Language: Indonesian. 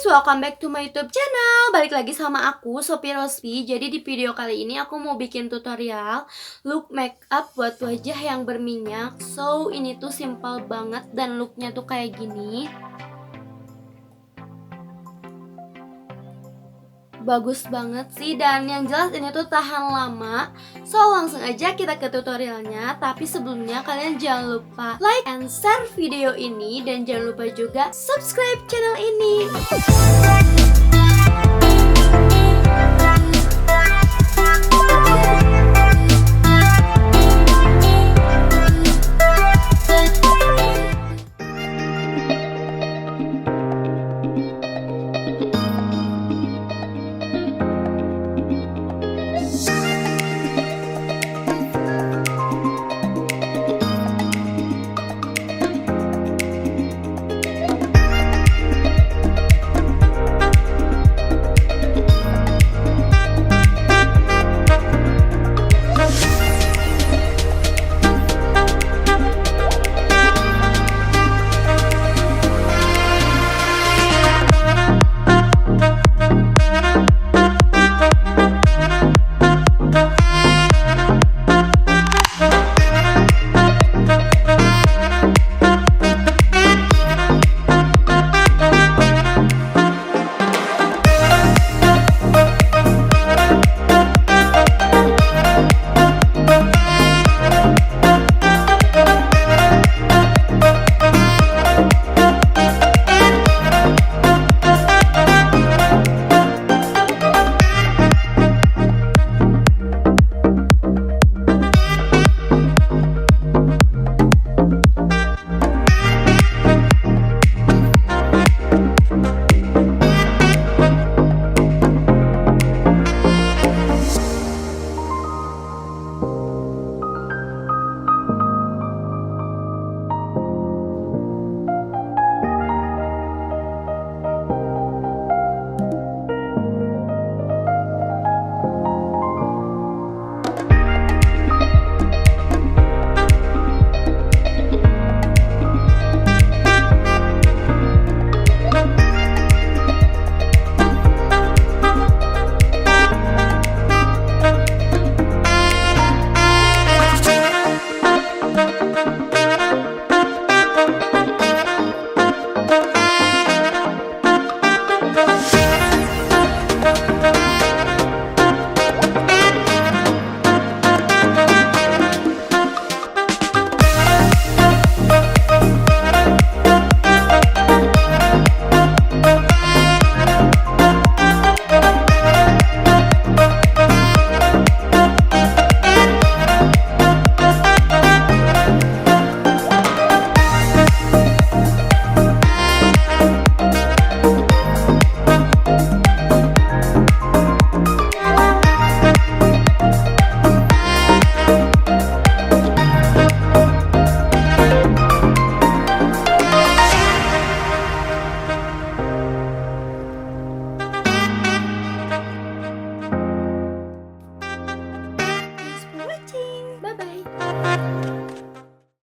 welcome back to my YouTube channel. Balik lagi sama aku, Sofirosfi. Jadi di video kali ini aku mau bikin tutorial look makeup buat wajah yang berminyak. So, ini tuh simple banget dan looknya tuh kayak gini. Bagus banget sih, dan yang jelas ini tuh tahan lama. So langsung aja kita ke tutorialnya. Tapi sebelumnya kalian jangan lupa like and share video ini, dan jangan lupa juga subscribe channel ini.